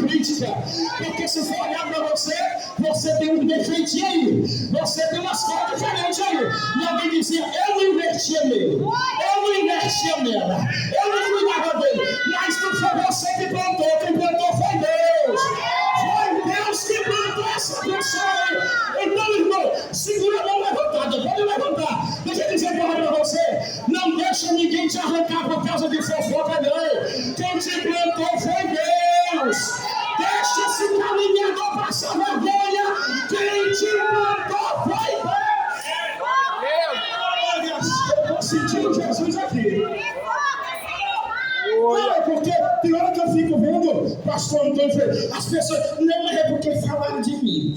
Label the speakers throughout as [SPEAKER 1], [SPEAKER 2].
[SPEAKER 1] crítica. Porque se for olhar para você, você tem um defeitinho aí. Você tem umas coisas diferentes aí. E alguém dizia, eu não investia nele. Eu não investia nela. Eu não cuidava dele. Mas não foi você que plantou. Quem plantou foi Deus. Foi Deus que plantou essa pessoa aí. Então, irmão, segura a mão levantada. Pode levantar. Deixa eu dizer para você. Não deixa ninguém te arrancar por causa de fofoca, não. Quem te plantou foi Deus. Deixa esse caminhador passar vergonha. Quem te plantou foi Deus. Eu estou sentindo Jesus aqui. Não, é porque tem hora que eu fico vendo pastor Antônio, as pessoas, não é porque falaram de mim.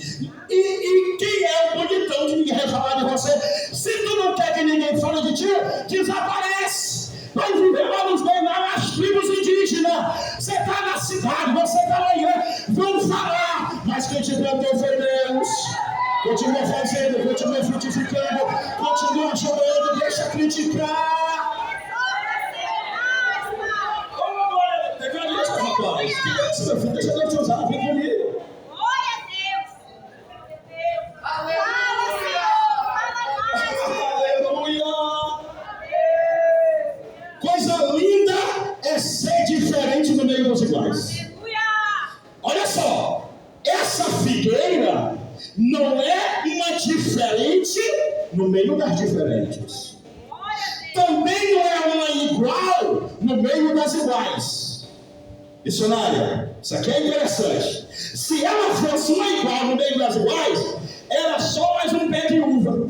[SPEAKER 1] E quem é o bonitão que ninguém vai falar de você? Se tu não quer que ninguém fale de ti, desaparece. Vai viver lá nos meio, lá nas tribos indígenas. Você está na cidade, você está na igreja, vão falar. Mas quem te plantou foi Deus. Continua fazendo, continua frutificando, continua chorando, deixa criticar. Deixa Deus te usar, vem comigo.
[SPEAKER 2] Glória a Deus.
[SPEAKER 1] Aleluia. Coisa linda é ser diferente no meio dos iguais. Olha só, essa figueira não é uma diferente no meio das diferentes. Também não é uma igual no meio das iguais. Missionária, isso aqui é interessante. Se ela fosse uma igual no meio das iguais, era só mais um pé de uva.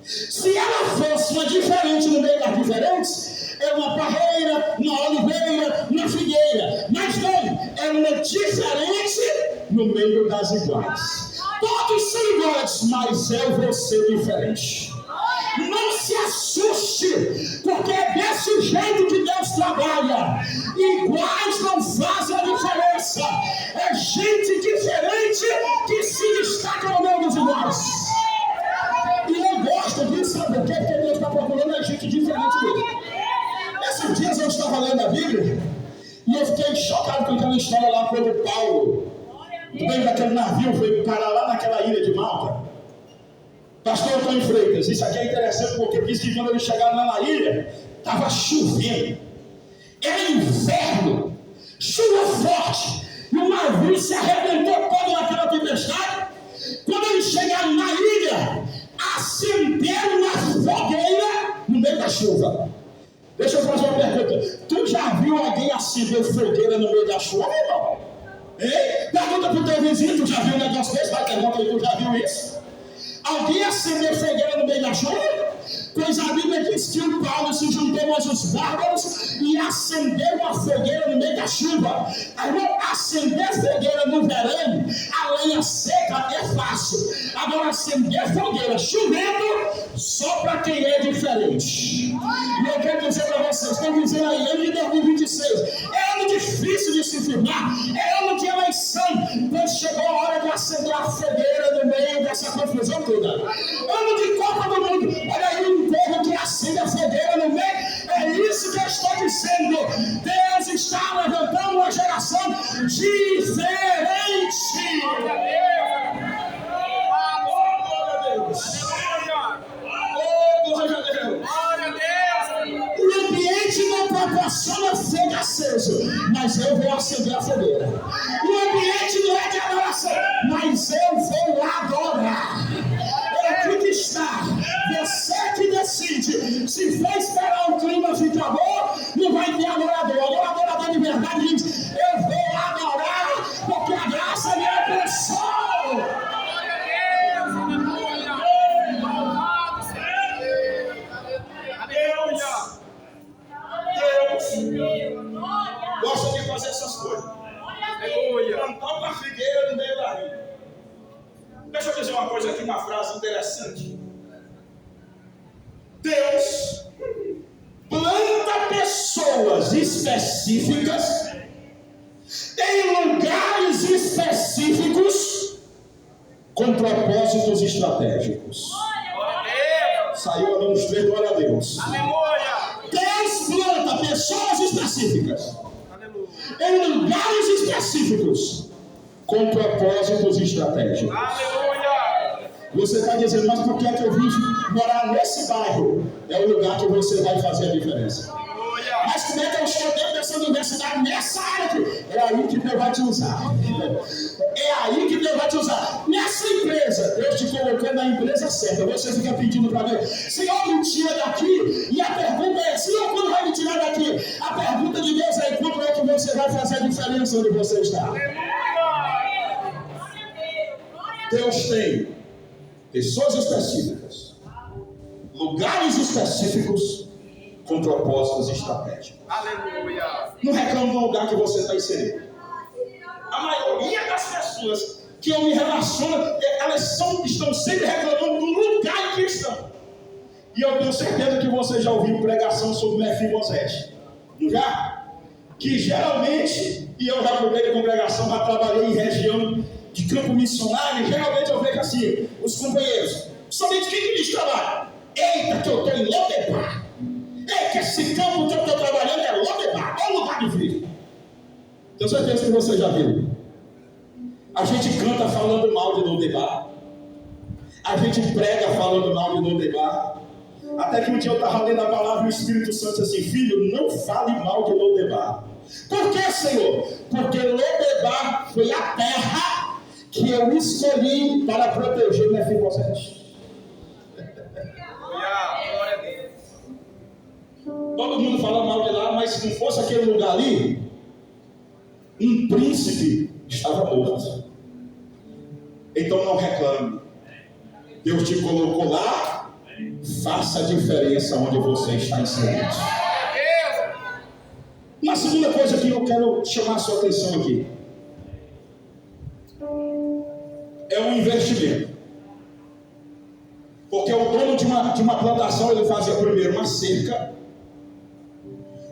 [SPEAKER 1] Se ela fosse uma diferente no meio das diferentes, era uma parreira, uma oliveira, uma figueira. Mas não, era uma diferente no meio das iguais. Todos são iguais, mas eu vou ser diferente. Não se assuste, porque é desse jeito que Deus trabalha. Iguais não fazem a diferença. É gente diferente que se destaca no meio dos iguais. E eu gosto disso, sabe por quê? Porque Deus está procurando a gente diferente dele. Esses dias eu estava lendo a Bíblia e eu fiquei chocado com aquela história lá quando Paulo, no meio daquele navio, foi parar lá naquela ilha de Malta. Pastor Antônio Freitas, isso aqui é interessante porque diz que quando eles chegaram lá na ilha, estava chovendo. Era inverno, chuva forte, e o navio se arrebentou todo naquela tempestade. Quando eles chegaram na ilha, acenderam uma fogueira no meio da chuva. Deixa eu fazer uma pergunta. Tu já viu alguém acender fogueira no meio da chuva, irmão? Hein? Pergunta pro teu vizinho, tu já viu um negócio desse? Vai, pergunta aí, tu já viu isso? Alguém acendeu fogueira no meio da chuva? Pois a Bíblia diz que o Paulo se juntou mais os bárbaros e acendeu uma fogueira no meio da chuva. Agora, acender fogueira no verão, a lenha seca é fácil. Agora, acender fogueira chovendo, só para quem é diferente. E eu quero dizer para vocês, estão dizendo aí, ano de 2026, é ano difícil de se firmar, é ano de eleição, quando chegou a hora de acender a fogueira no meio dessa confusão toda. Ano de Copa do Mundo, olha aí um povo que acende a fogueira no meio, é isso que eu estou dizendo. Deus está levantando uma geração diferente. Glória a Deus. Glória a Deus. O ambiente não proporciona fogo aceso, mas eu vou acender a fogueira. O ambiente não é de adoração, mas eu vou adorar. Aqui que está, você que decide. Se for esperar o clima ficar bom, não vai ter adorador. O adorador de verdade diz: eu vou adorar, porque a graça me alcançou. Deus gosta de fazer essas coisas. Plantar uma figueira no meio da ilha. Deixa eu dizer uma coisa aqui, uma frase interessante. Deus planta pessoas específicas em lugares específicos com propósitos estratégicos. Saiu a menos 3, glória a Deus. Deus planta pessoas específicas em lugares específicos com propósitos estratégicos. Você está dizendo, mas por que é que eu vim morar nesse bairro? É o lugar que você vai fazer a diferença. Mas como é que eu estou dentro dessa universidade, nessa área aqui? É aí que Deus vai te usar. É aí que Deus vai te usar. Nessa empresa, Deus te colocou na empresa certa. Você fica pedindo para Deus, Senhor, me tira daqui. E a pergunta é, Senhor, quando vai me tirar daqui? A pergunta de Deus é, quando é que você vai fazer a diferença onde você está? Deus tem pessoas específicas, lugares específicos, com propósitos estratégicos. Aleluia! Não reclamo do lugar que você está inserido. A maioria das pessoas que eu me relaciono, elas estão sempre reclamando do lugar em que estão. E eu tenho certeza que você já ouviu pregação sobre Mefibosete. Não já? Que geralmente, e eu já mudei de congregação, já trabalhei em região de campo missionário, geralmente eu vejo assim, os companheiros, somente quem diz trabalho? Eita, que eu estou em Lodebar. É que esse campo que eu estou trabalhando é Lodebar, é um lugar de frio. Tenho certeza que você já viu. A gente canta falando mal de Lodebar. A gente prega falando mal de Lodebar. Até que um dia eu estava lendo a palavra e o Espírito Santo disse assim, filho, não fale mal de Lodebar. Por que, Senhor? Porque Lodebar foi a terra que eu escolhi para proteger Mefibosete. Todo mundo fala mal de lá, mas se não fosse aquele lugar ali, um príncipe estava morto. Então não reclame. Deus te colocou lá, faça a diferença onde você está inserido. Uma segunda coisa que eu quero chamar a sua atenção aqui é um investimento. Porque o dono de uma plantação, ele fazia primeiro uma cerca,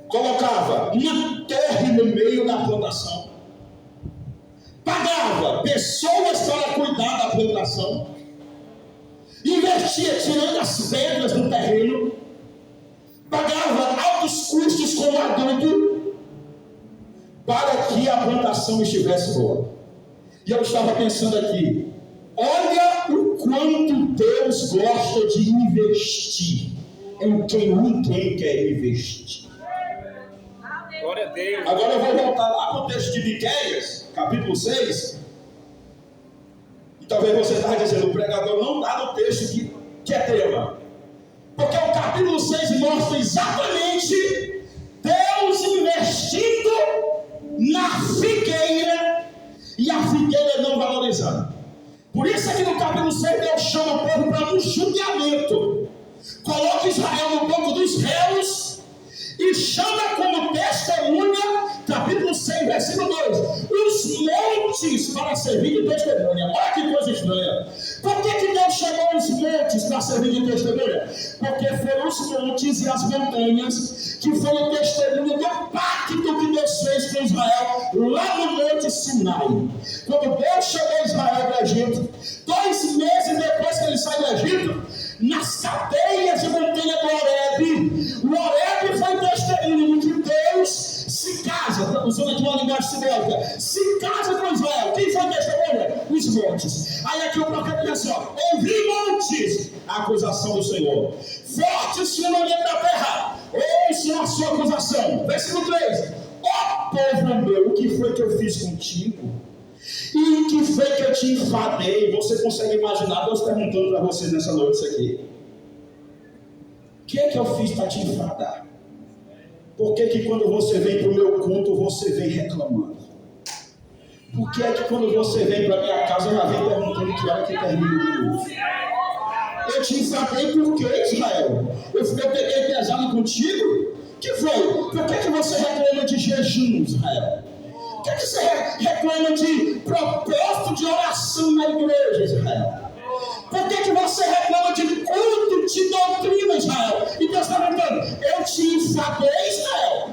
[SPEAKER 1] colocava uma torre no meio da plantação, pagava pessoas para cuidar da plantação, investia tirando as pedras do terreno, pagava altos custos com o adubo para que a plantação estivesse boa. E eu estava pensando aqui, olha o quanto Deus gosta de investir em quem ninguém quer investir.
[SPEAKER 2] Glória a Deus.
[SPEAKER 1] Agora eu vou voltar lá para o texto de Miqueias, capítulo 6. E talvez você esteja dizendo, o pregador não está no texto que é tema. Porque o capítulo 6 mostra exatamente Deus investindo na figueira e a figueira não valorizando. Por isso é que no capítulo 6 Deus chama o povo para um julgamento. Coloca Israel no banco dos réus e chama como testemunha, capítulo 6, versículo 2, os montes para servir de testemunha. Olha que coisa estranha. Por que Deus chamou os montes para servir de testemunha? Porque foram os montes e as montanhas que foram testemunha do pacto que Deus fez com Israel lá no Monte Sinai. Quando Deus chamou Israel do Egito, 2 meses depois que ele sai do Egito, nas cadeias de montanha do Horebe, o Horebe foi testemunho de que Deus se casa, usando aqui uma linguagem simbólica, se casa com Israel. Quem foi testemunha? Os montes. Aí aqui o profeta diz assim, ouvi montes, a acusação do Senhor. Fortes firmamento da terra, ouçam a sua acusação. Versículo 3. Ó povo meu, o que foi que eu fiz contigo? E o que foi que eu te enfadei? Você consegue imaginar Deus perguntando para você nessa noite isso aqui? O que é que eu fiz para te enfadar? Por que quando você vem para o meu culto, você vem reclamando? Por que é que quando você vem para a minha casa, ela vem perguntando que hora que termina o culto? Eu te enfadei por quê, Israel? Eu peguei pesado contigo? O que foi? Por que você reclama de jejum, Israel? Por que você reclama de propósito de oração na igreja, Israel? Por que você reclama de culto, de doutrina, Israel? E Deus está perguntando, eu te enfadei, Israel?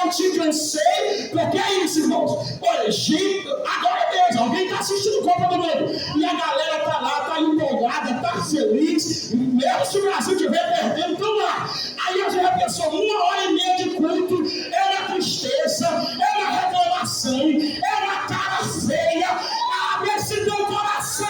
[SPEAKER 1] Eu te cansei? Porque é isso, irmãos. Olha, gente, agora mesmo, alguém está assistindo Copa do Mundo e a galera está lá, está empolgada, está feliz, mesmo se o Brasil estiver perdendo, estão lá. Aí a gente pensou, 1h30 de culto, é uma tristeza, é uma reclamação, é uma cara feia. abre esse teu coração.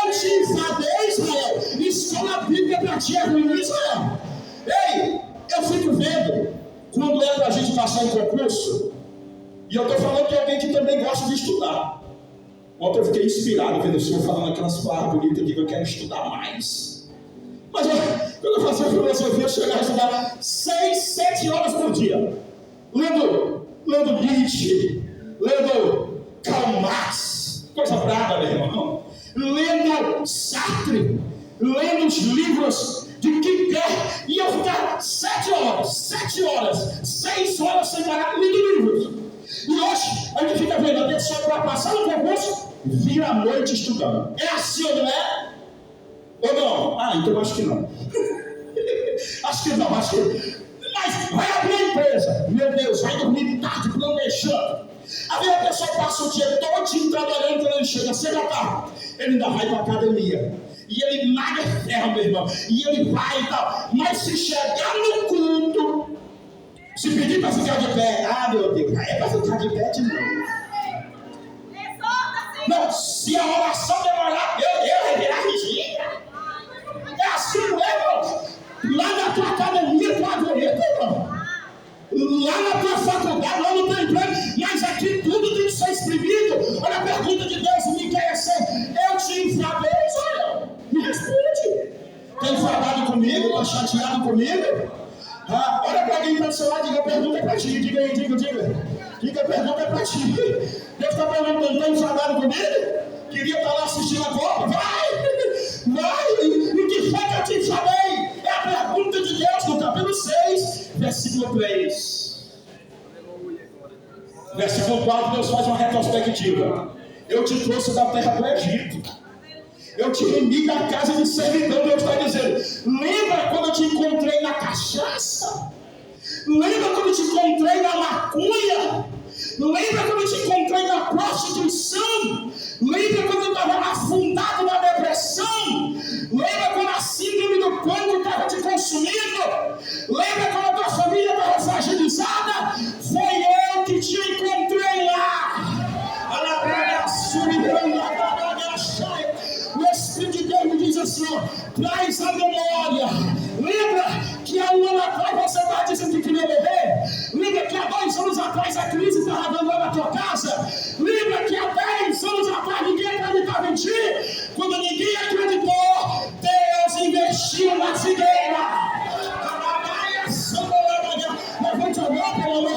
[SPEAKER 1] Eu te enfadei, Israel. Escola bíblica para ti é ruim, Israel. Ei, eu fico vendo quando é para a gente passar em concurso. E eu estou falando de alguém que também gosta de estudar. Ontem eu fiquei inspirado vendo o senhor falando aquelas palavras bonitas. Eu digo, eu quero estudar mais. Mas quando eu fazia filosofia, eu chegava a estudar 6, 7 horas por dia. Lendo Nietzsche, lendo Karl Marx, coisa brava, meu irmão. Lendo Sartre, lendo os livros de quem quer. E eu ficava 7 horas, 6 horas sem parar lendo livros. E hoje a gente fica vendo a pessoa para passar no concurso, vira a noite estudando. É assim ou não é? Ou não? Ah, então acho que não. Acho que não. Mas vai abrir a empresa. Meu Deus, vai dormir tarde planejando. Aí a pessoa passa o dia todo trabalhando, quando ele chega cedo da tarde, ele ainda vai para a academia. E ele nada ferro, meu irmão. E ele vai e tal. Mas se chegar no culto, se pedir para ficar de pé, ah, meu Deus, é para ficar de pé de novo. Não, se a oração demorar, meu Deus, vai virar vigília. É assim, não é, irmão? Lá na tua academia, tu aguenta, irmão. Lá na tua faculdade, lá no teu emprego, mas aqui tudo tem que ser exprimido. Olha a pergunta de Deus, me quer ser: eu te enfadei, Israel? Me responde. Está enfadado comigo? Está chateado comigo? Olha para alguém que está do seu lado, diga, a pergunta é para ti. Diga aí, diga. Diga, a pergunta é para ti. Deus está perguntando, está enfadado comigo? Queria estar lá assistindo a Copa? Vai! E que foi que eu te enfadei? É a pergunta de Deus no capítulo 6, versículo 3. Versículo 4, Deus faz uma retrospectiva. Eu te trouxe da terra do Egito. Eu te remi da casa de servidão. Deus está dizendo: lembra quando eu te encontrei na cachaça? Lembra quando eu te encontrei na maconha? Lembra quando eu te encontrei na prostituição? Lembra quando eu estava afundado na depressão? Lembra quando a síndrome do pânico estava te consumindo? Lembra quando a tua família estava fragilizada? Foi eu que te encontrei lá. O Espírito de Deus me diz assim: traz a memória. Lembra que há um ano atrás você estava dizendo que queria morrer? Lembra que há 2 anos atrás a crise estava dando lá na tua casa? Lembra que há 10 anos atrás ninguém acreditava em ti? Quando ninguém acreditou, Deus investiu na figueira. Levante a mão, pelo amor